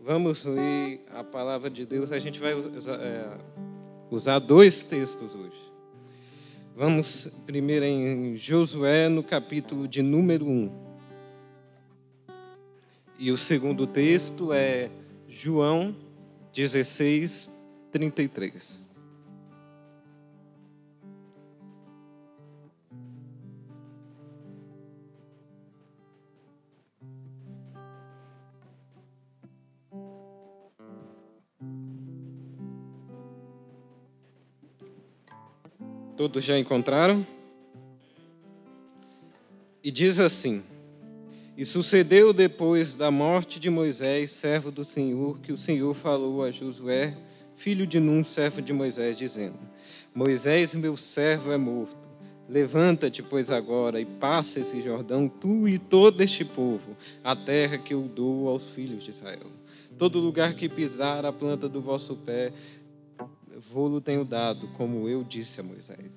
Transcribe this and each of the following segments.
Vamos ler a palavra de Deus. A gente vai usar dois textos hoje. Vamos primeiro em Josué, no capítulo de número 1. E o segundo texto é João 16, 33. Todos já encontraram? E diz assim: E sucedeu depois da morte de Moisés, servo do Senhor, que o Senhor falou a Josué, filho de Num, servo de Moisés, dizendo: Moisés, meu servo, é morto. Levanta-te, pois, agora, e passa esse Jordão, tu e todo este povo, a terra que eu dou aos filhos de Israel. Todo lugar que pisar a planta do vosso pé, vô-lo tenho dado, como eu disse a Moisés.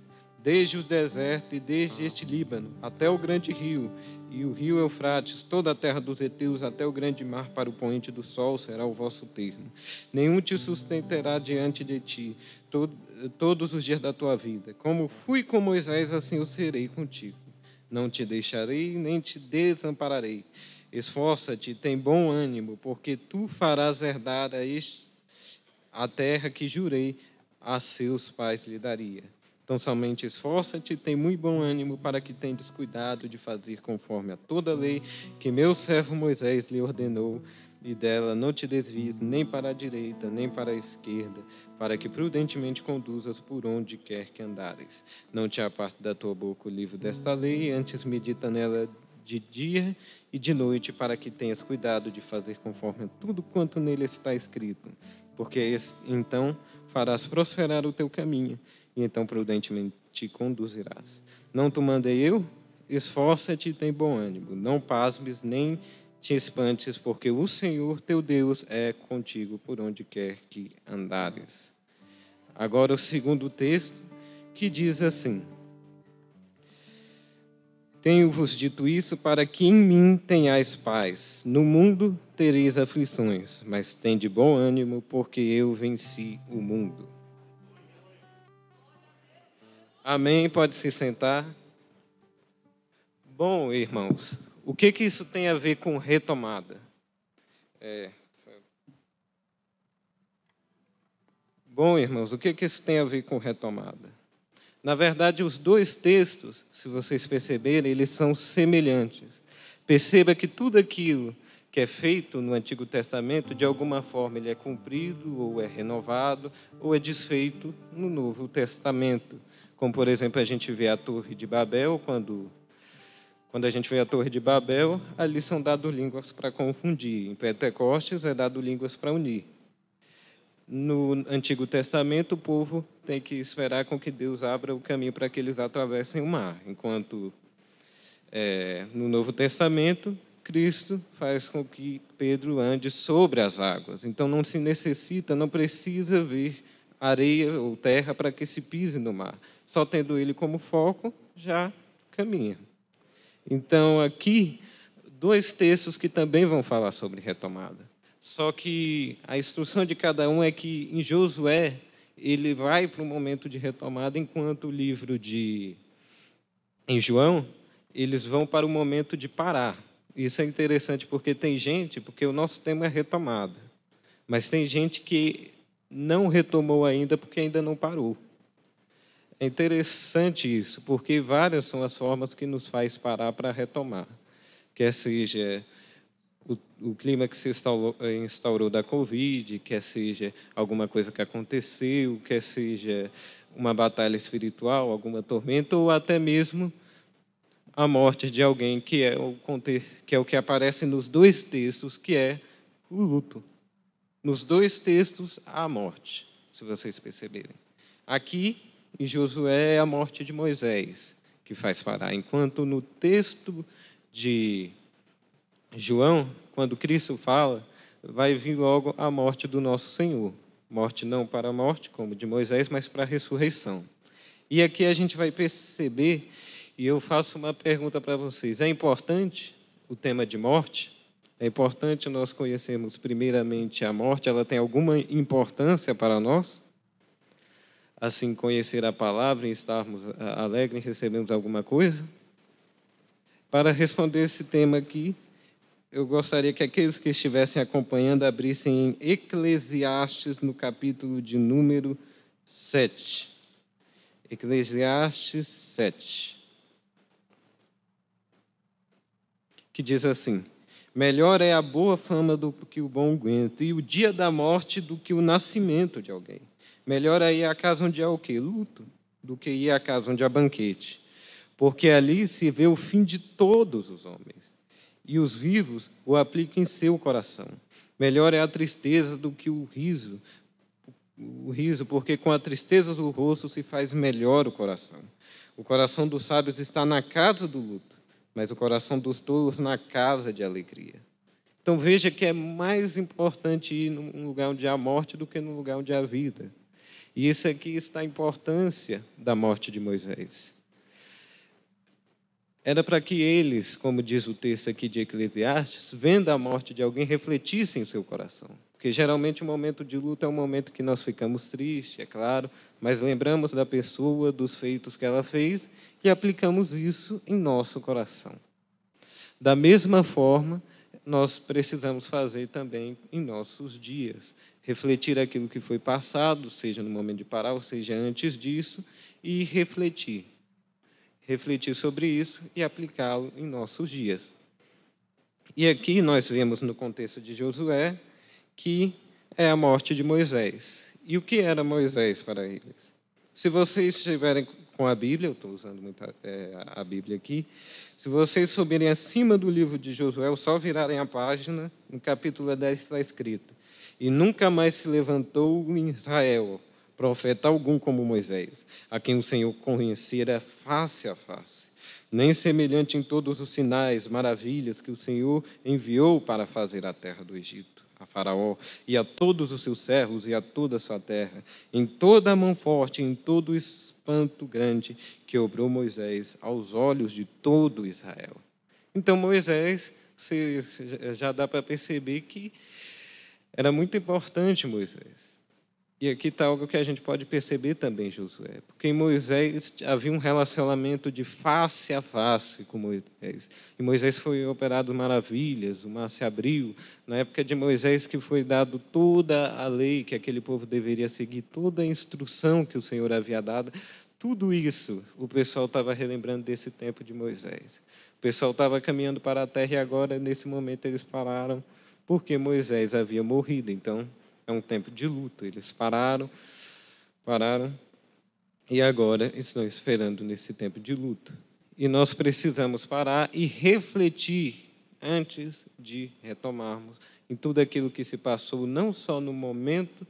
Desde o deserto e desde este Líbano, até o grande rio, e o rio Eufrates, toda a terra dos heteus, até o grande mar para o poente do sol, será o vosso termo. Nenhum te sustentará diante de ti, todos os dias da tua vida. Como fui com Moisés, assim eu serei contigo. Não te deixarei, nem te desampararei. Esforça-te, tem bom ânimo, porque tu farás herdar a terra que jurei a seus pais lhe daria. Então, somente esforça-te e tem muito bom ânimo para que tenhas cuidado de fazer conforme a toda a lei que meu servo Moisés lhe ordenou, e dela não te desvies nem para a direita, nem para a esquerda, para que prudentemente conduzas por onde quer que andares. Não te aparte da tua boca o livro desta lei, antes medita nela de dia e de noite, para que tenhas cuidado de fazer conforme tudo quanto nele está escrito. Porque então farás prosperar o teu caminho, e então prudentemente te conduzirás. Não te mandei eu? Esforça-te e tem bom ânimo. Não pasmes nem te espantes, porque o Senhor teu Deus é contigo por onde quer que andares. Agora o segundo texto, que diz assim: Tenho-vos dito isso para que em mim tenhais paz. No mundo tereis aflições, mas tende bom ânimo, porque eu venci o mundo. Amém? Pode se sentar. Bom, irmãos, o que isso tem a ver com retomada? Bom, irmãos, o que isso tem a ver com retomada? Na verdade, os dois textos, se vocês perceberem, eles são semelhantes. Perceba que tudo aquilo que é feito no Antigo Testamento, de alguma forma, ele é cumprido, ou é renovado, ou é desfeito no Novo Testamento. Como, por exemplo, a gente vê a Torre de Babel, quando a gente vê a Torre de Babel, ali são dadas línguas para confundir. Em Pentecostes é dado línguas para unir. No Antigo Testamento, o povo tem que esperar com que Deus abra o caminho para que eles atravessem o mar. Enquanto no Novo Testamento, Cristo faz com que Pedro ande sobre as águas. Então, não se necessita, não precisa vir areia ou terra para que se pise no mar. Só tendo ele como foco, já caminha. Então, aqui, dois textos que também vão falar sobre retomada. Só que a instrução de cada um é que, em Josué, ele vai para um momento de retomada, enquanto o livro em João, eles vão para o momento de parar. Isso é interessante porque porque o nosso tema é retomada, mas tem gente que não retomou ainda porque ainda não parou. É interessante isso, porque várias são as formas que nos faz parar para retomar. Quer seja o clima que se instaurou da Covid, quer seja alguma coisa que aconteceu, quer seja uma batalha espiritual, alguma tormenta, ou até mesmo a morte de alguém, que é o que aparece nos dois textos, que é o luto. Nos dois textos, há a morte, se vocês perceberem. Aqui, em Josué, é a morte de Moisés que faz parar, enquanto no texto de João, quando Cristo fala, vai vir logo a morte do nosso Senhor. Morte não para a morte, como de Moisés, mas para a ressurreição. E aqui a gente vai perceber, e eu faço uma pergunta para vocês: é importante o tema de morte? É importante nós conhecermos primeiramente a morte, ela tem alguma importância para nós? Assim, conhecer a palavra e estarmos alegres, recebemos alguma coisa? Para responder esse tema aqui, eu gostaria que aqueles que estivessem acompanhando abrissem em Eclesiastes, no capítulo de número 7. Eclesiastes 7. Que diz assim: melhor é a boa fama do que o bom unguento, e o dia da morte do que o nascimento de alguém. Melhor é ir à casa onde há o quê? Luto, do que ir à casa onde há banquete. Porque ali se vê o fim de todos os homens, e os vivos o aplicam em seu coração. Melhor é a tristeza do que o riso, porque com a tristeza do rosto se faz melhor o coração. O coração dos sábios está na casa do luto, mas o coração dos tolos na casa de alegria. Então veja que é mais importante ir num lugar onde há morte do que num lugar onde há vida. E isso aqui está a importância da morte de Moisés. Era para que eles, como diz o texto aqui de Eclesiastes, vendo a morte de alguém, refletissem em seu coração. Porque geralmente o momento de luto é um momento que nós ficamos tristes, é claro, mas lembramos da pessoa, dos feitos que ela fez e aplicamos isso em nosso coração. Da mesma forma, nós precisamos fazer também em nossos dias. Refletir aquilo que foi passado, seja no momento de parar, ou seja antes disso, e refletir sobre isso e aplicá-lo em nossos dias. E aqui nós vemos no contexto de Josué que é a morte de Moisés. E o que era Moisés para eles? Se vocês estiverem com a Bíblia, eu estou usando muito a Bíblia aqui, se vocês subirem acima do livro de Josué, só virarem a página, no capítulo 10 está escrito: e nunca mais se levantou em Israel profeta algum como Moisés, a quem o Senhor conhecera face a face, nem semelhante em todos os sinais, maravilhas que o Senhor enviou para fazer à terra do Egito, a Faraó e a todos os seus servos e a toda a sua terra, em toda a mão forte, em todo o espanto grande que obrou Moisés aos olhos de todo Israel. Então Moisés, já dá para perceber que era muito importante Moisés. E aqui está algo que a gente pode perceber também, Josué, porque em Moisés havia um relacionamento de face a face com Moisés. E Moisés foi operado maravilhas, o mar se abriu. Na época de Moisés que foi dado toda a lei que aquele povo deveria seguir, toda a instrução que o Senhor havia dado, tudo isso o pessoal estava relembrando desse tempo de Moisés. O pessoal estava caminhando para a terra e agora, nesse momento, eles pararam porque Moisés havia morrido. Então, é um tempo de luto. Eles pararam, e agora estão esperando nesse tempo de luto. E nós precisamos parar e refletir antes de retomarmos em tudo aquilo que se passou, não só no momento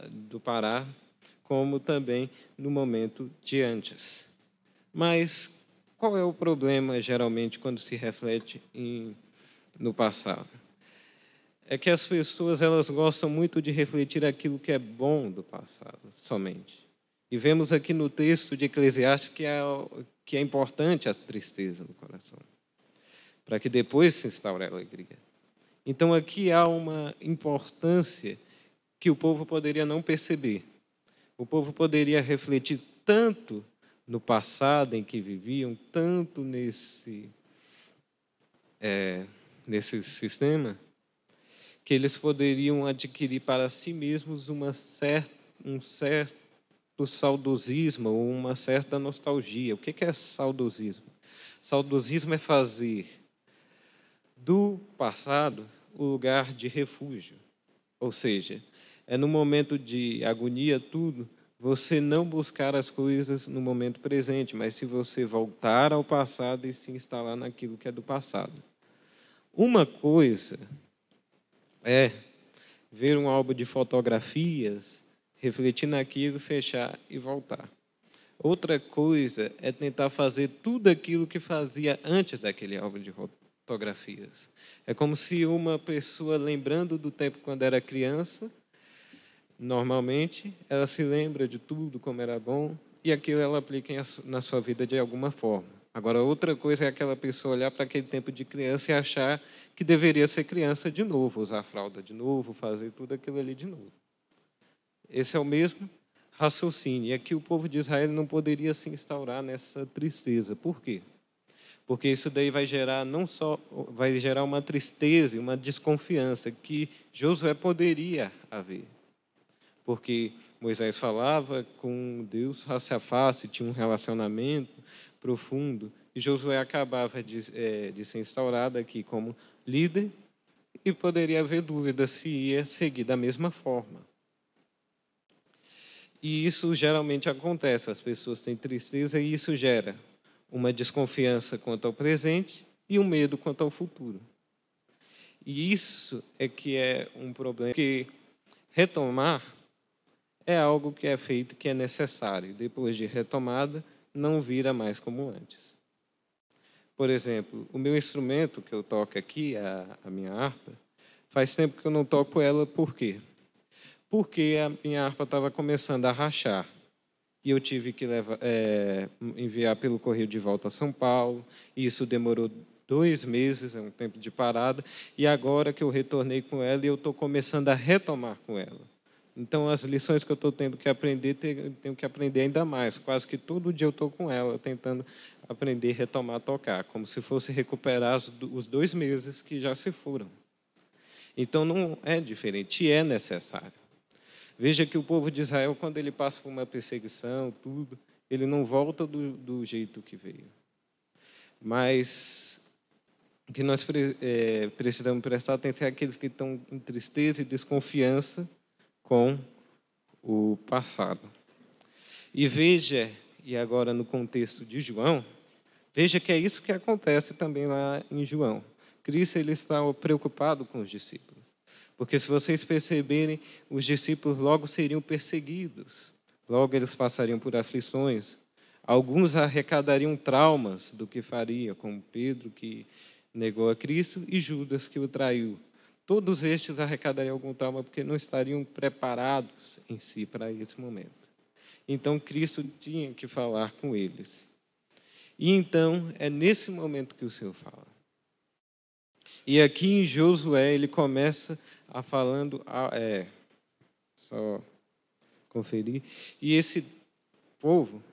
do parar, como também no momento de antes. Mas qual é o problema, geralmente, quando se reflete no passado? É que as pessoas elas gostam muito de refletir aquilo que é bom do passado, somente. E vemos aqui no texto de Eclesiastes que é importante a tristeza no coração, para que depois se instaure a alegria. Então aqui há uma importância que o povo poderia não perceber. O povo poderia refletir tanto no passado em que viviam, tanto nesse sistema, que eles poderiam adquirir para si mesmos um certo saudosismo ou uma certa nostalgia. O que é saudosismo? Saudosismo é fazer do passado o lugar de refúgio. Ou seja, é no momento de agonia tudo, você não buscar as coisas no momento presente, mas se você voltar ao passado e se instalar naquilo que é do passado. Uma coisa é ver um álbum de fotografias, refletir naquilo, fechar e voltar. Outra coisa é tentar fazer tudo aquilo que fazia antes daquele álbum de fotografias. É como se uma pessoa, lembrando do tempo quando era criança, normalmente, ela se lembra de tudo, como era bom, e aquilo ela aplica na sua vida de alguma forma. Agora, outra coisa é aquela pessoa olhar para aquele tempo de criança e achar que deveria ser criança de novo, usar fralda de novo, fazer tudo aquilo ali de novo. Esse é o mesmo raciocínio. E aqui o povo de Israel não poderia se instaurar nessa tristeza. Por quê? Porque isso daí vai gerar não só vai gerar uma tristeza e uma desconfiança que Josué poderia haver. Porque Moisés falava com Deus face a face, tinha um relacionamento profundo, e Josué acabava de ser instaurado aqui como líder, e poderia haver dúvida se ia seguir da mesma forma. E isso geralmente acontece, as pessoas têm tristeza e isso gera uma desconfiança quanto ao presente e um medo quanto ao futuro. E isso é que é um problema, porque retomar é algo que é feito, que é necessário. Depois de retomada, não vira mais como antes. Por exemplo, o meu instrumento que eu toco aqui, a minha harpa, faz tempo que eu não toco ela, por quê? Porque a minha harpa estava começando a rachar. E eu tive que enviar pelo correio de volta a São Paulo. E isso demorou 2 meses, é um tempo de parada. E agora que eu retornei com ela, eu estou começando a retomar com ela. Então, as lições que eu estou tendo que aprender, tenho que aprender ainda mais. Quase que todo dia eu estou com ela, tentando aprender a retomar a tocar, como se fosse recuperar os 2 meses que já se foram. Então, não é diferente, é necessário. Veja que o povo de Israel, quando ele passa por uma perseguição, tudo, ele não volta do jeito que veio. Mas o que nós precisamos prestar atenção é aqueles que estão em tristeza e desconfiança com o passado. E veja, e agora no contexto de João, veja que é isso que acontece também lá em João. Cristo ele está preocupado com os discípulos. Porque se vocês perceberem, os discípulos logo seriam perseguidos. Logo eles passariam por aflições. Alguns arrecadariam traumas do que faria, como Pedro, que negou a Cristo, e Judas, que o traiu. Todos estes arrecadariam algum trauma porque não estariam preparados em si para esse momento. Então, Cristo tinha que falar com eles. E então, é nesse momento que o Senhor fala. E aqui em Josué, ele começa falando, só conferir, e esse povo,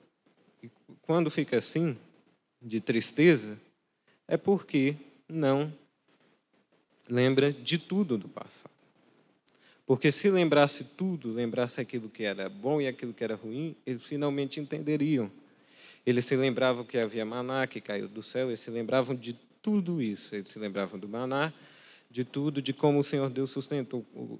quando fica assim, de tristeza, é porque não lembra de tudo do passado. Porque se lembrasse tudo, lembrasse aquilo que era bom e aquilo que era ruim, eles finalmente entenderiam. Eles se lembravam que havia maná que caiu do céu, eles se lembravam de tudo isso. Eles se lembravam do maná, de tudo, de como o Senhor Deus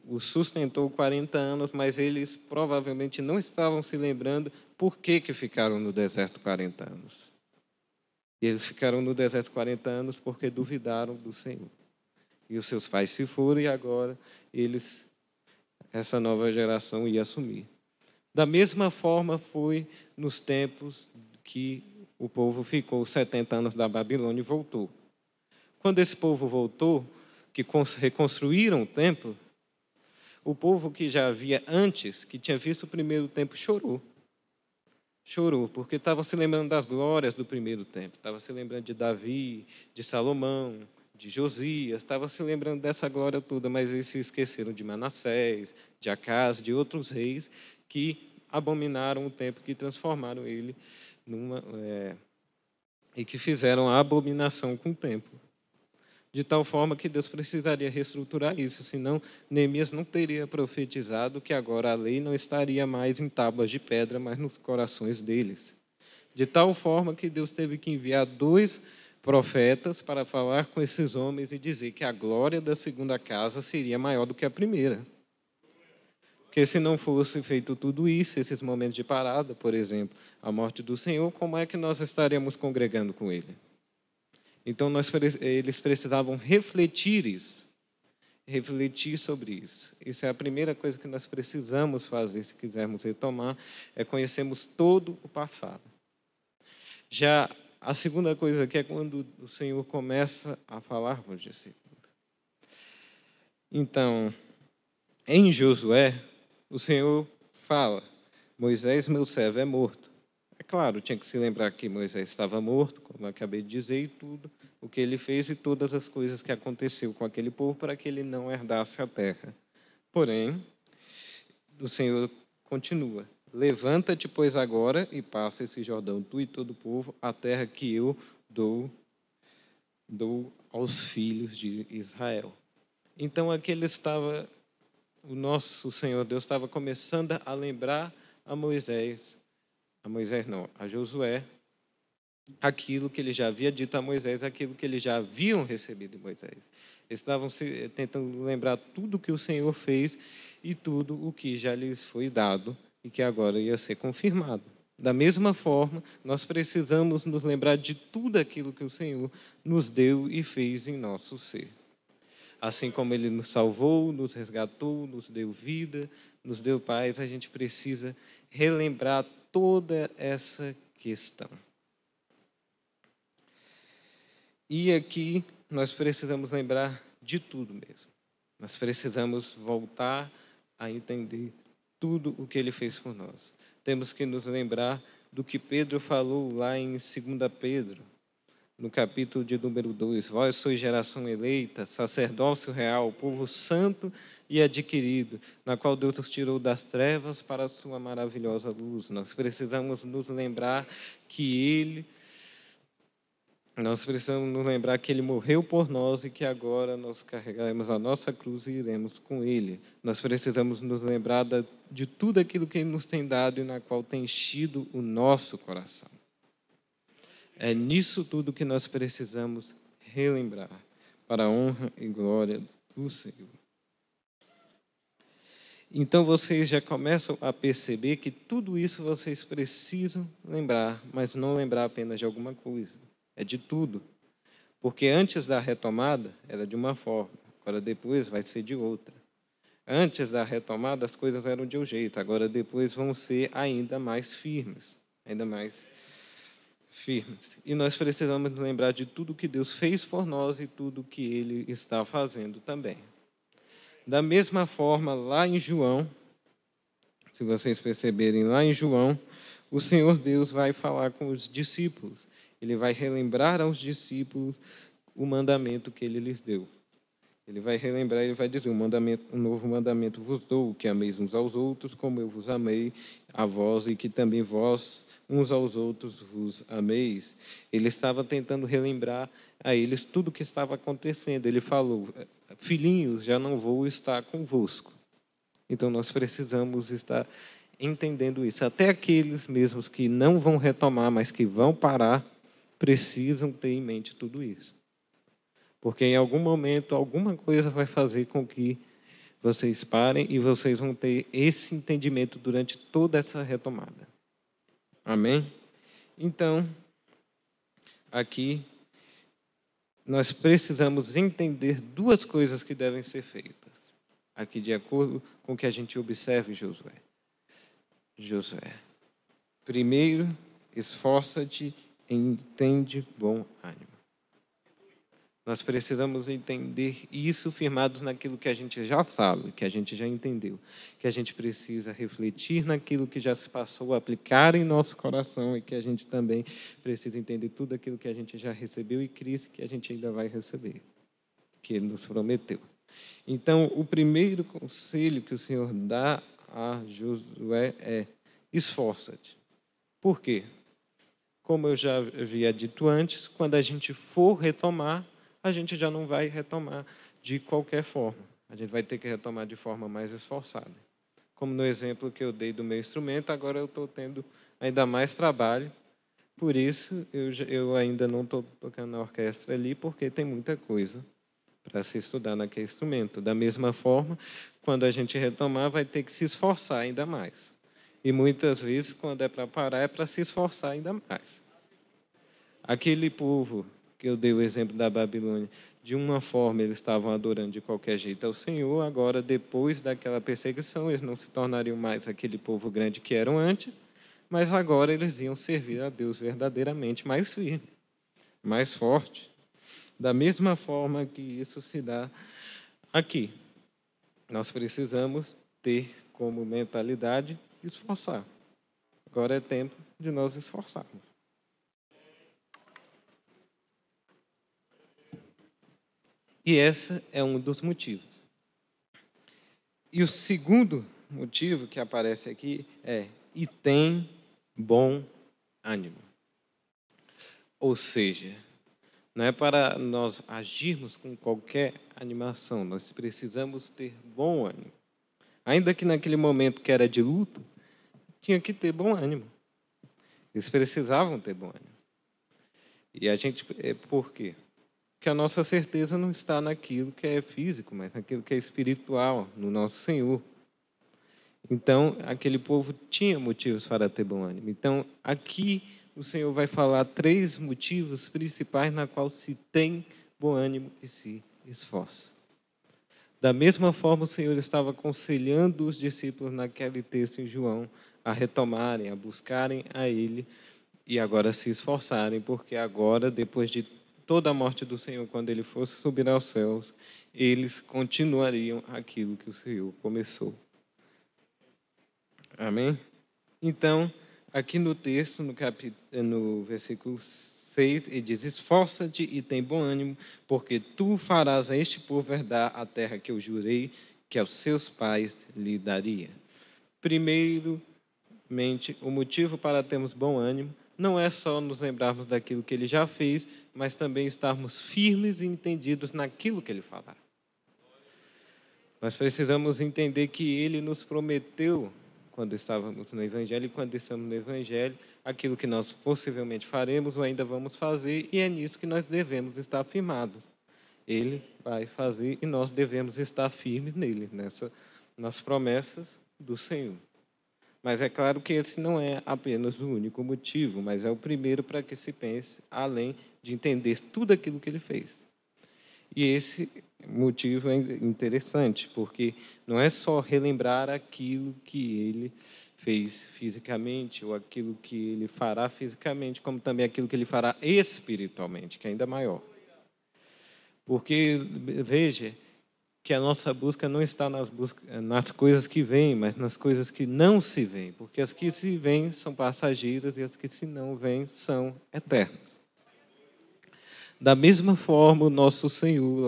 os sustentou 40 anos, mas eles provavelmente não estavam se lembrando por que ficaram no deserto 40 anos. E eles ficaram no deserto 40 anos porque duvidaram do Senhor. E os seus pais se foram e agora essa nova geração ia assumir. Da mesma forma foi nos tempos que o povo ficou 70 anos da Babilônia e voltou. Quando esse povo voltou, que reconstruíram o templo, o povo que já havia antes, que tinha visto o primeiro templo, chorou. Chorou, porque estava se lembrando das glórias do primeiro templo. Estava se lembrando de Davi, de Salomão, de Josias. Estava se lembrando dessa glória toda, mas eles se esqueceram de Manassés, de Acás, de outros reis que abominaram o templo, que transformaram ele e que fizeram a abominação com o templo. De tal forma que Deus precisaria reestruturar isso, senão Neemias não teria profetizado que agora a lei não estaria mais em tábuas de pedra, mas nos corações deles. De tal forma que Deus teve que enviar 2 profetas para falar com esses homens e dizer que a glória da segunda casa seria maior do que a primeira. Porque se não fosse feito tudo isso, esses momentos de parada, por exemplo, a morte do Senhor, como é que nós estaríamos congregando com Ele? Então, eles precisavam refletir isso, refletir sobre isso. Isso é a primeira coisa que nós precisamos fazer, se quisermos retomar, é conhecermos todo o passado. Já a segunda coisa que é quando o Senhor começa a falar com os discípulos. Então, em Josué, o Senhor fala, Moisés, meu servo, é morto. É claro, tinha que se lembrar que Moisés estava morto, como eu acabei de dizer, e tudo o que ele fez e todas as coisas que aconteceu com aquele povo para que ele não herdasse a terra. Porém, o Senhor continua: levanta-te, pois, agora e passa esse Jordão, tu e todo o povo, a terra que eu dou aos filhos de Israel. Então, aqui ele estava, o nosso Senhor Deus estava começando a lembrar a Moisés não, a Josué, aquilo que ele já havia dito a Moisés, aquilo que eles já haviam recebido de Moisés. Eles estavam tentando lembrar tudo que o Senhor fez e tudo o que já lhes foi dado e que agora ia ser confirmado. Da mesma forma, nós precisamos nos lembrar de tudo aquilo que o Senhor nos deu e fez em nosso ser. Assim como Ele nos salvou, nos resgatou, nos deu vida, nos deu paz, a gente precisa relembrar toda essa questão. E aqui nós precisamos lembrar de tudo mesmo. Nós precisamos voltar a entender tudo o que Ele fez por nós. Temos que nos lembrar do que Pedro falou lá em 2 Pedro, no capítulo de número 2. Vós sois geração eleita, sacerdócio real, povo santo e adquirido, na qual Deus nos tirou das trevas para a sua maravilhosa luz. Nós precisamos nos lembrar que Ele morreu por nós e que agora nós carregaremos a nossa cruz e iremos com Ele. Nós precisamos nos lembrar de tudo aquilo que Ele nos tem dado e na qual tem enchido o nosso coração. É nisso tudo que nós precisamos relembrar, para a honra e glória do Senhor. Então vocês já começam a perceber que tudo isso vocês precisam lembrar, mas não lembrar apenas de alguma coisa. É de tudo. Porque antes da retomada era de uma forma, agora depois vai ser de outra. Antes da retomada as coisas eram de um jeito, agora depois vão ser ainda mais firmes, ainda mais firmes. E nós precisamos nos lembrar de tudo que Deus fez por nós e tudo que Ele está fazendo também. Da mesma forma, lá em João, se vocês perceberem, lá em João, o Senhor Deus vai falar com os discípulos. Ele vai relembrar aos discípulos o mandamento que Ele lhes deu. Ele vai relembrar, ele vai dizer: um novo mandamento vos dou, que ameis uns aos outros, como eu vos amei a vós, e que também vós uns aos outros vos ameis. Ele estava tentando relembrar a eles tudo o que estava acontecendo. Ele falou: filhinhos, já não vou estar convosco. Então nós precisamos estar entendendo isso. Até aqueles mesmos que não vão retomar, mas que vão parar, precisam ter em mente tudo isso. Porque em algum momento, alguma coisa vai fazer com que vocês parem e vocês vão ter esse entendimento durante toda essa retomada. Amém? Então, aqui, nós precisamos entender duas coisas que devem ser feitas. Aqui, de acordo com o que a gente observa em Josué. Primeiro, esforça-te e entende bom ânimo. Nós precisamos entender isso firmados naquilo que a gente já sabe, que a gente já entendeu, que a gente precisa refletir naquilo que já se passou, aplicar em nosso coração e que a gente também precisa entender tudo aquilo que a gente já recebeu e Cristo que a gente ainda vai receber, que Ele nos prometeu. Então, o primeiro conselho que o Senhor dá a Josué é: esforça-te. Por quê? Como eu já havia dito antes, quando a gente for retomar, a gente já não vai retomar de qualquer forma. A gente vai ter que retomar de forma mais esforçada. Como no exemplo que eu dei do meu instrumento, agora eu estou tendo ainda mais trabalho. Por isso, eu ainda não estou tocando na orquestra ali, porque tem muita coisa para se estudar naquele instrumento. Da mesma forma, quando a gente retomar, vai ter que se esforçar ainda mais. E muitas vezes, quando é para parar, é para se esforçar ainda mais. Aquele povo que eu dei o exemplo da Babilônia, de uma forma eles estavam adorando de qualquer jeito ao Senhor, agora, depois daquela perseguição, eles não se tornariam mais aquele povo grande que eram antes, mas agora eles iam servir a Deus verdadeiramente mais firme, mais forte. Da mesma forma que isso se dá aqui. Nós precisamos ter como mentalidade esforçar. Agora é tempo de nós esforçarmos. E esse é um dos motivos. E o segundo motivo que aparece aqui é: e tem bom ânimo. Ou seja, não é para nós agirmos com qualquer animação, nós precisamos ter bom ânimo. Ainda que naquele momento que era de luto, tinha que ter bom ânimo. Eles precisavam ter bom ânimo. E a gente, por quê? Porque a nossa certeza não está naquilo que é físico, mas naquilo que é espiritual, no nosso Senhor. Então, aquele povo tinha motivos para ter bom ânimo. Então, aqui o Senhor vai falar 3 motivos principais na qual se tem bom ânimo e se esforça. Da mesma forma, o Senhor estava aconselhando os discípulos naquele texto em João a retomarem, a buscarem a Ele e agora se esforçarem, porque agora, depois de toda a morte do Senhor, quando Ele fosse subir aos céus, eles continuariam aquilo que o Senhor começou. Amém? Então, aqui no texto, no versículo 6, ele diz: esforça-te e tem bom ânimo, porque tu farás a este povo herdar a terra que eu jurei que aos seus pais lhe daria. Primeiramente, o motivo para termos bom ânimo não é só nos lembrarmos daquilo que ele já fez, mas também estarmos firmes e entendidos naquilo que ele falar. Nós precisamos entender que ele nos prometeu, quando estávamos no Evangelho e quando estamos no Evangelho, aquilo que nós possivelmente faremos ou ainda vamos fazer, e é nisso que nós devemos estar firmados. Ele vai fazer e nós devemos estar firmes nele, nas promessas do Senhor. Mas é claro que esse não é apenas o único motivo, mas é o primeiro para que se pense, além de entender tudo aquilo que ele fez. E esse motivo é interessante, porque não é só relembrar aquilo que ele fez fisicamente, ou aquilo que ele fará fisicamente, como também aquilo que ele fará espiritualmente, que é ainda maior. Porque, veja, que a nossa busca não está nas coisas que vêm, mas nas coisas que não se vêm, porque as que se vêm são passageiras e as que se não vêm são eternas. Da mesma forma, o nosso Senhor,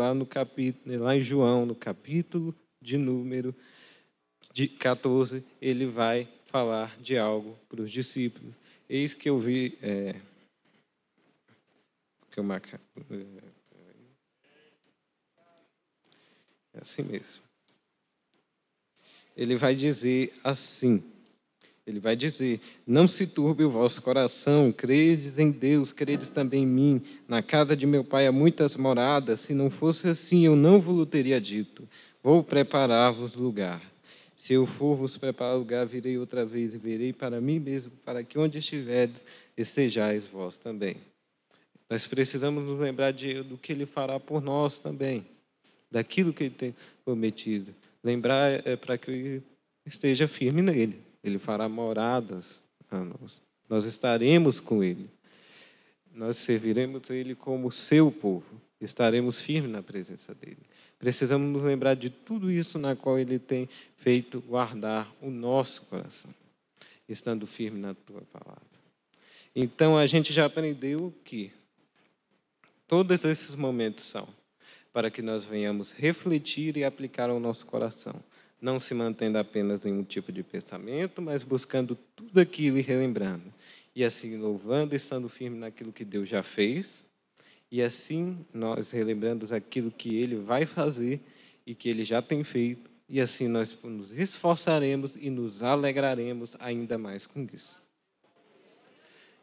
lá em João, no capítulo de número 14, ele vai falar de algo para os discípulos. Eis que eu vi... é assim mesmo. Ele vai dizer assim... Ele vai dizer: não se turbe o vosso coração, credes em Deus, credes também em mim. Na casa de meu pai há muitas moradas, se não fosse assim, eu não vos teria dito. Vou preparar-vos lugar. Se eu for vos preparar lugar, virei outra vez e verei para mim mesmo, para que onde estiverdes, estejais vós também. Nós precisamos nos lembrar do que ele fará por nós também, daquilo que ele tem prometido. Lembrar para que esteja firme nele. Ele fará moradas a nós. Nós estaremos com ele. Nós serviremos ele como seu povo. Estaremos firmes na presença dele. Precisamos nos lembrar de tudo isso na qual ele tem feito guardar o nosso coração, estando firme na tua palavra. Então, a gente já aprendeu que todos esses momentos são para que nós venhamos refletir e aplicar ao nosso coração. Não se mantendo apenas em um tipo de pensamento, mas buscando tudo aquilo e relembrando. E assim, louvando e estando firme naquilo que Deus já fez. E assim, nós relembrando aquilo que Ele vai fazer e que Ele já tem feito. E assim, nós nos esforçaremos e nos alegraremos ainda mais com isso.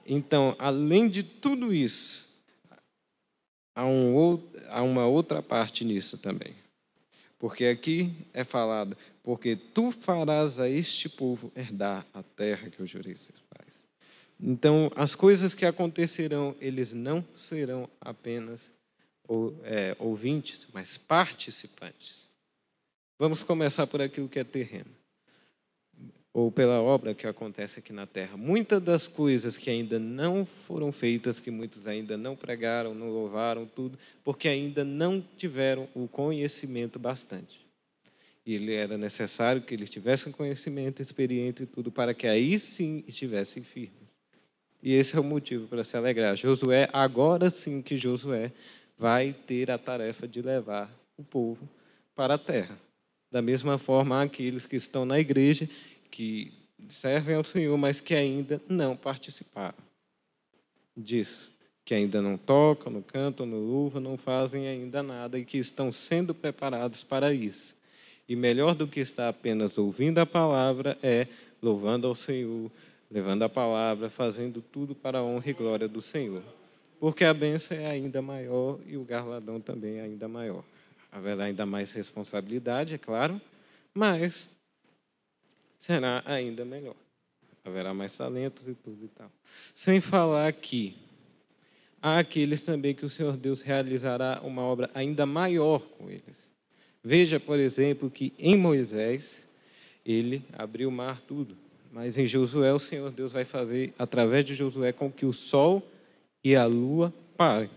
Então, além de tudo isso, há uma outra parte nisso também. Porque aqui é falado, porque tu farás a este povo herdar a terra que eu jurei a seus pais. Então, as coisas que acontecerão, eles não serão apenas ouvintes, mas participantes. Vamos começar por aquilo que é terreno, ou pela obra que acontece aqui na terra. Muitas das coisas que ainda não foram feitas, que muitos ainda não pregaram, não louvaram, tudo, porque ainda não tiveram o conhecimento bastante. E ele era necessário que eles tivessem conhecimento, experiência e tudo, para que aí sim estivessem firmes. E esse é o motivo para se alegrar. Josué, agora sim que Josué vai ter a tarefa de levar o povo para a terra. Da mesma forma, aqueles que estão na igreja, que servem ao Senhor, mas que ainda não participaram disso. Que ainda não tocam, não cantam, não louvam, não fazem ainda nada e que estão sendo preparados para isso. E melhor do que estar apenas ouvindo a palavra é louvando ao Senhor, levando a palavra, fazendo tudo para a honra e glória do Senhor. Porque a bênção é ainda maior e o galardão também é ainda maior. Haverá ainda mais responsabilidade, é claro, mas será ainda melhor. Haverá mais talentos e tudo e tal. Sem falar que há aqueles também que o Senhor Deus realizará uma obra ainda maior com eles. Veja, por exemplo, que em Moisés, ele abriu o mar tudo. Mas em Josué, o Senhor Deus vai fazer, através de Josué, com que o sol e a lua parem.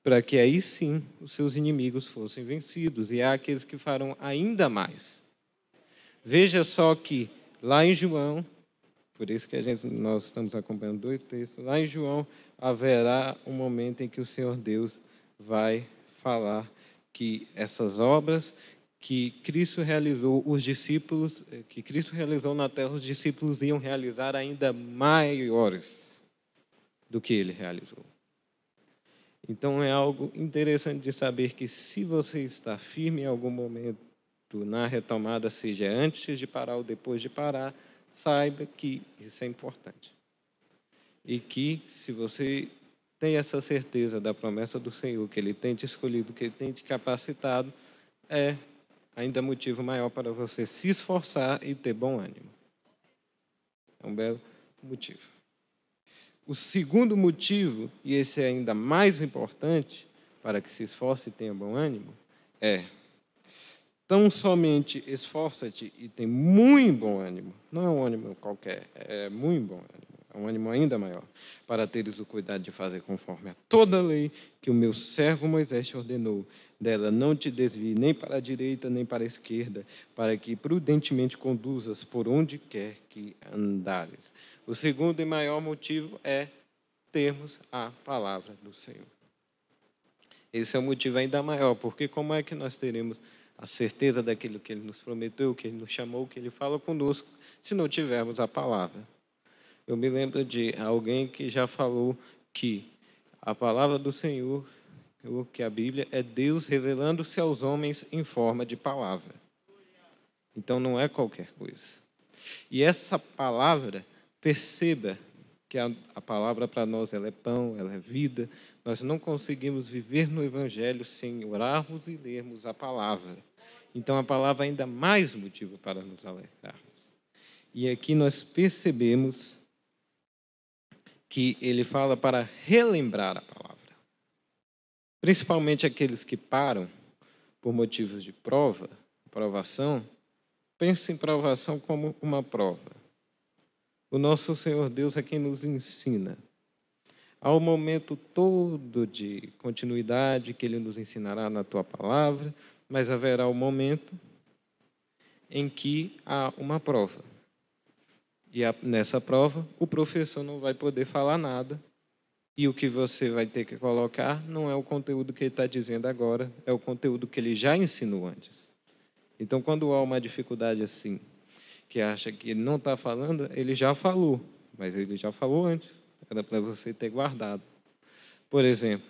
Para que aí sim os seus inimigos fossem vencidos. E há aqueles que farão ainda mais. Veja só que lá em João, por isso que nós estamos acompanhando 2 textos, lá em João haverá um momento em que o Senhor Deus vai falar que essas obras que Cristo realizou, os discípulos, que Cristo realizou na terra, os discípulos iam realizar ainda maiores do que ele realizou. Então é algo interessante de saber que se você está firme em algum momento na retomada, seja antes de parar ou depois de parar, saiba que isso é importante. E que se você tem essa certeza da promessa do Senhor, que Ele tem te escolhido, que Ele tem te capacitado, é ainda motivo maior para você se esforçar e ter bom ânimo. É um belo motivo. O segundo motivo, e esse é ainda mais importante para que se esforce e tenha bom ânimo, é: tão somente esforça-te e tem muito bom ânimo. Não é um ânimo qualquer, é muito bom ânimo. É um ânimo ainda maior, para teres o cuidado de fazer conforme a toda a lei que o meu servo Moisés te ordenou. Dela não te desvie nem para a direita nem para a esquerda, para que prudentemente conduzas por onde quer que andares. O segundo e maior motivo é termos a palavra do Senhor. Esse é um motivo ainda maior, porque como é que nós teremos a certeza daquilo que Ele nos prometeu, que Ele nos chamou, que Ele fala conosco, se não tivermos a palavra? Eu me lembro de alguém que já falou que a palavra do Senhor, que a Bíblia, é Deus revelando-se aos homens em forma de palavra. Então não é qualquer coisa. E essa palavra, perceba que a palavra para nós ela é pão, ela é vida. Nós não conseguimos viver no Evangelho sem orarmos e lermos a palavra. Então a palavra é ainda mais motivo para nos alertarmos. E aqui nós percebemos que ele fala para relembrar a palavra. Principalmente aqueles que param por motivos de provação, pensem em provação como uma prova. O nosso Senhor Deus é quem nos ensina. Há um momento todo de continuidade que Ele nos ensinará na Tua palavra, mas haverá um momento em que há uma prova. E nessa prova, o professor não vai poder falar nada, e o que você vai ter que colocar não é o conteúdo que ele está dizendo agora, é o conteúdo que ele já ensinou antes. Então, quando há uma dificuldade assim, que acha que ele não está falando, ele já falou, mas ele já falou antes, era para você ter guardado. Por exemplo,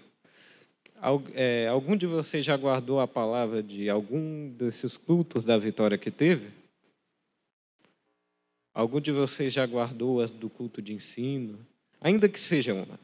algum de vocês já guardou a palavra de algum desses cultos da vitória que teve? Algum de vocês já guardou as do culto de ensino? Ainda que seja uma.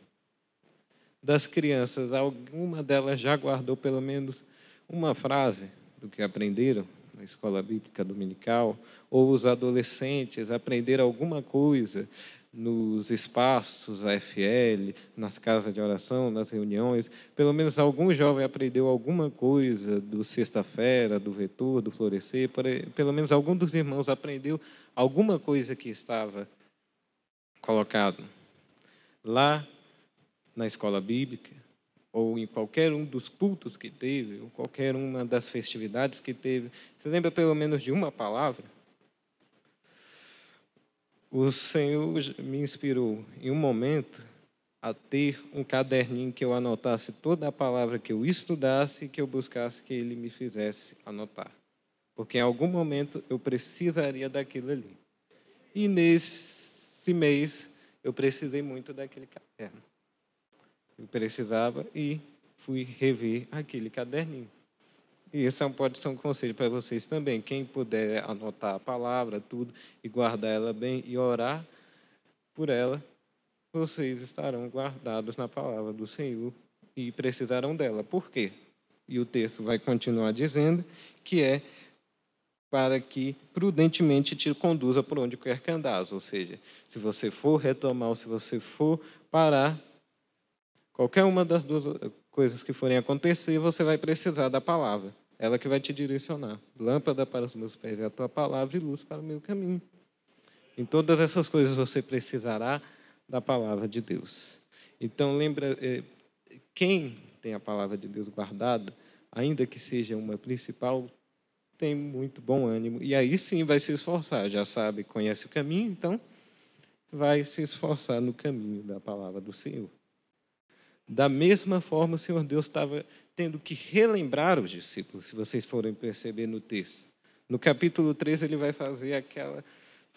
Das crianças, alguma delas já guardou pelo menos uma frase do que aprenderam na escola bíblica dominical? Ou os adolescentes aprenderam alguma coisa nos espaços AFL, nas casas de oração, nas reuniões? Pelo menos algum jovem aprendeu alguma coisa do Sexta-feira, do Vetor, do Florescer? Pelo menos algum dos irmãos aprendeu alguma coisa que estava colocado lá na escola bíblica? ou em qualquer um dos cultos que teve, ou qualquer uma das festividades que teve, você lembra pelo menos de uma palavra? O Senhor me inspirou em um momento a ter um caderninho que eu anotasse toda a palavra que eu estudasse e que eu buscasse que Ele me fizesse anotar. Porque em algum momento eu precisaria daquilo ali. E nesse mês eu precisei muito daquele caderno. Eu precisava e fui rever aquele caderninho. E esse pode ser um conselho para vocês também. Quem puder anotar a palavra, tudo, e guardar ela bem e orar por ela, vocês estarão guardados na palavra do Senhor e precisarão dela. Por quê? E o texto vai continuar dizendo que é para que prudentemente te conduza por onde quer que andares. Ou seja, se você for retomar ou se você for parar, qualquer uma das duas coisas que forem acontecer, você vai precisar da palavra. Ela que vai te direcionar. Lâmpada para os meus pés é a tua palavra e luz para o meu caminho. Em todas essas coisas você precisará da palavra de Deus. Então, lembra, quem tem a palavra de Deus guardada, ainda que seja uma principal, tem muito bom ânimo. E aí sim vai se esforçar. Já sabe, conhece o caminho, então vai se esforçar no caminho da palavra do Senhor. Da mesma forma, o Senhor Deus estava tendo que relembrar os discípulos, se vocês forem perceber no texto. No capítulo 3, ele vai fazer aquela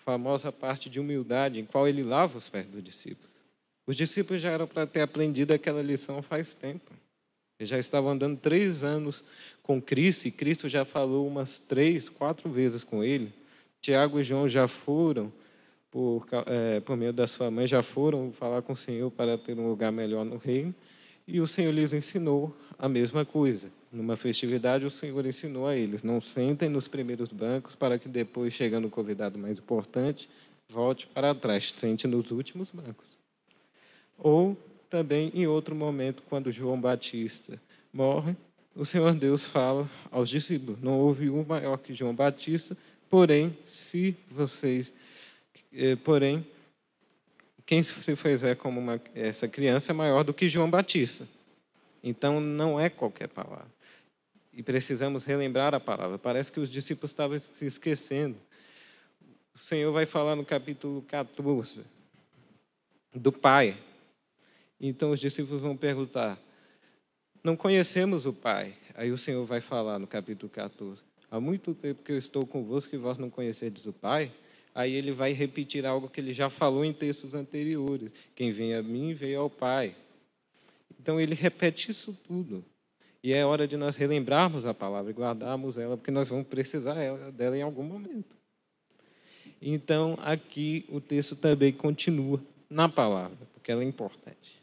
famosa parte de humildade, em qual ele lava os pés dos discípulos. Os discípulos já eram para ter aprendido aquela lição faz tempo. Eles já estavam andando 3 anos com Cristo, e Cristo já falou umas 3, 4 vezes com ele. Tiago e João já foram, por meio da sua mãe, já foram falar com o Senhor para ter um lugar melhor no reino. E o Senhor lhes ensinou a mesma coisa. Numa festividade, o Senhor ensinou a eles: não sentem nos primeiros bancos para que depois, chegando o convidado mais importante, volte para trás, sente nos últimos bancos. Ou também, em outro momento, quando João Batista morre, o Senhor Deus fala aos discípulos: não houve um maior que João Batista, porém, quem se fizer como essa criança é maior do que João Batista. Então, não é qualquer palavra. E precisamos relembrar a palavra. Parece que os discípulos estavam se esquecendo. O Senhor vai falar no capítulo 14 do Pai. Então, os discípulos vão perguntar: não conhecemos o Pai? Aí o Senhor vai falar no capítulo 14: há muito tempo que eu estou convosco e vós não conhecedes o Pai? Aí ele vai repetir algo que ele já falou em textos anteriores: quem vem a mim, veio ao Pai. Então ele repete isso tudo. E é hora de nós relembrarmos a palavra e guardarmos ela, porque nós vamos precisar dela em algum momento. Então, aqui o texto também continua na palavra, porque ela é importante.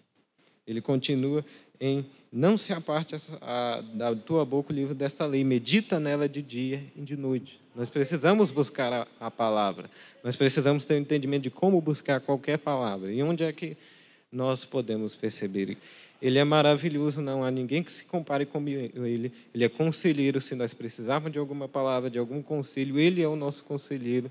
Ele continua em: não se aparte da tua boca o livro desta lei, medita nela de dia e de noite. Nós precisamos buscar a palavra, nós precisamos ter um entendimento de como buscar qualquer palavra. E onde é que nós podemos perceber? Ele é maravilhoso, não há ninguém que se compare com ele. Ele é conselheiro, se nós precisarmos de alguma palavra, de algum conselho, ele é o nosso conselheiro.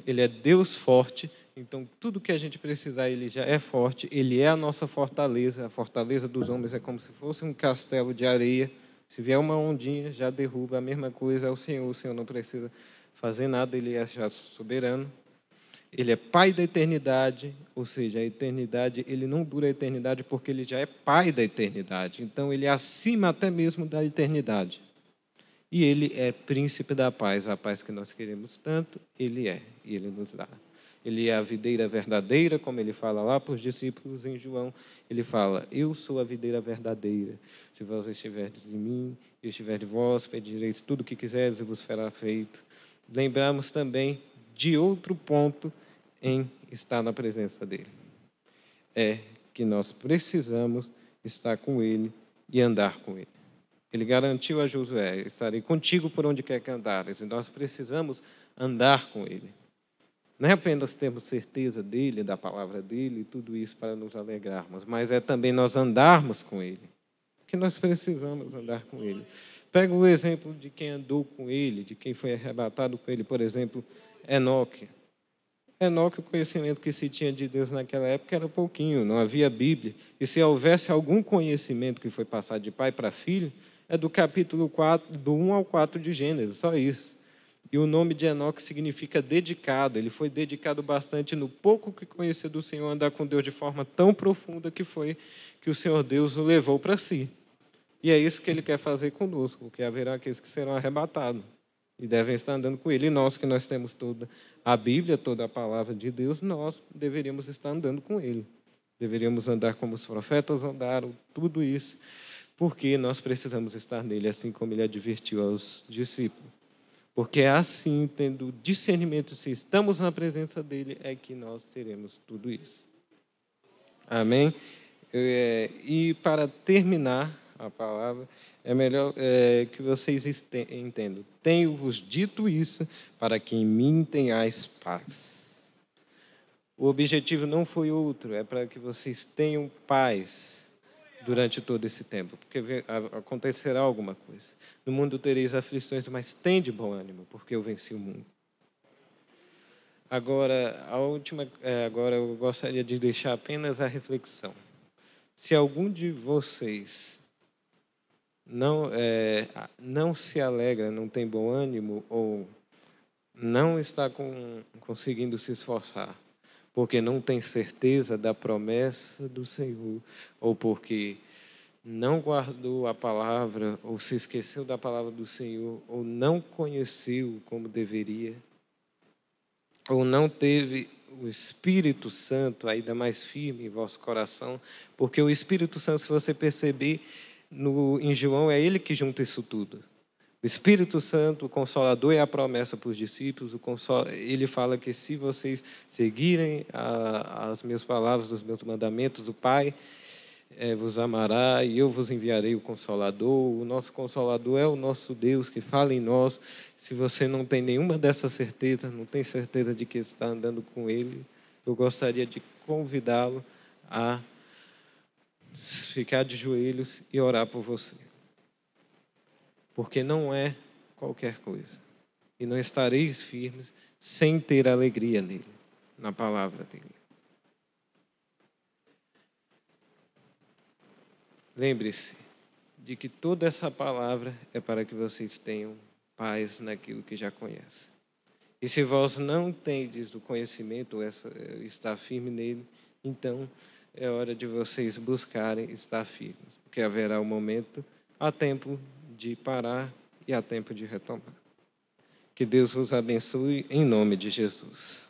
Ele é Deus forte, então tudo que a gente precisar, ele já é forte, ele é a nossa fortaleza. A fortaleza dos homens é como se fosse um castelo de areia. Se vier uma ondinha, já derruba. A mesma coisa é o Senhor não precisa fazer nada, ele é já soberano. Ele é Pai da eternidade, ou seja, a eternidade, ele não dura a eternidade porque ele já é Pai da eternidade. Então, ele é acima até mesmo da eternidade. E ele é príncipe da paz, a paz que nós queremos tanto, ele é, e ele nos dá. Ele é a videira verdadeira, como ele fala lá para os discípulos em João. Ele fala: eu sou a videira verdadeira. Se vós estiverdes em mim, eu estiver de vós, pedireis tudo o que quiseres e vos será feito. Lembramos também de outro ponto em estar na presença dele. É que nós precisamos estar com ele e andar com ele. Ele garantiu a Josué: estarei contigo por onde quer que andares. E nós precisamos andar com ele. Não é apenas termos certeza dele, da palavra dele e tudo isso para nos alegrarmos, mas é também nós andarmos com ele. Porque nós precisamos andar com ele. Pega o exemplo de quem andou com ele, de quem foi arrebatado com ele, por exemplo, Enoque. Enoque, o conhecimento que se tinha de Deus naquela época era pouquinho, não havia Bíblia. E se houvesse algum conhecimento que foi passado de pai para filho, é do capítulo 4, do 1 ao 4 de Gênesis, só isso. E o nome de Enoque significa dedicado. Ele foi dedicado bastante no pouco que conhecia do Senhor, andar com Deus de forma tão profunda que foi que o Senhor Deus o levou para si. E é isso que ele quer fazer conosco, porque haverá aqueles que serão arrebatados e devem estar andando com ele. E nós, que nós temos toda a Bíblia, toda a palavra de Deus, nós deveríamos estar andando com ele. Deveríamos andar como os profetas andaram, tudo isso, porque nós precisamos estar nele, assim como ele advertiu aos discípulos. Porque assim, tendo discernimento, se estamos na presença dele, é que nós teremos tudo isso. Amém? E para terminar a palavra, é melhor que vocês entendam. Tenho-vos dito isso para que em mim tenhais paz. O objetivo não foi outro, é para que vocês tenham paz durante todo esse tempo, porque acontecerá alguma coisa. No mundo tereis aflições, mas tende bom ânimo, porque eu venci o mundo. Agora, agora eu gostaria de deixar apenas a reflexão. Se algum de vocês não se alegra, não tem bom ânimo, ou não está conseguindo se esforçar, porque não tem certeza da promessa do Senhor, ou porque não guardou a palavra, ou se esqueceu da palavra do Senhor, ou não conheceu como deveria, ou não teve o Espírito Santo ainda mais firme em vosso coração, porque o Espírito Santo, se você perceber, em João, é ele que junta isso tudo. O Espírito Santo, o Consolador, é a promessa para os discípulos. Ele fala que se vocês seguirem as minhas palavras, os meus mandamentos, o Pai vos amará e eu vos enviarei o Consolador. O nosso Consolador é o nosso Deus que fala em nós. Se você não tem nenhuma dessas certezas, não tem certeza de que está andando com Ele, eu gostaria de convidá-lo a ficar de joelhos e orar por você. Porque não é qualquer coisa. E não estareis firmes sem ter alegria nele, na palavra dele. Lembre-se de que toda essa palavra é para que vocês tenham paz naquilo que já conhecem. E se vós não tendes o conhecimento, estar firme nele, então é hora de vocês buscarem estar firmes. Porque haverá um momento, há tempo de parar e há tempo de retomar. Que Deus vos abençoe em nome de Jesus.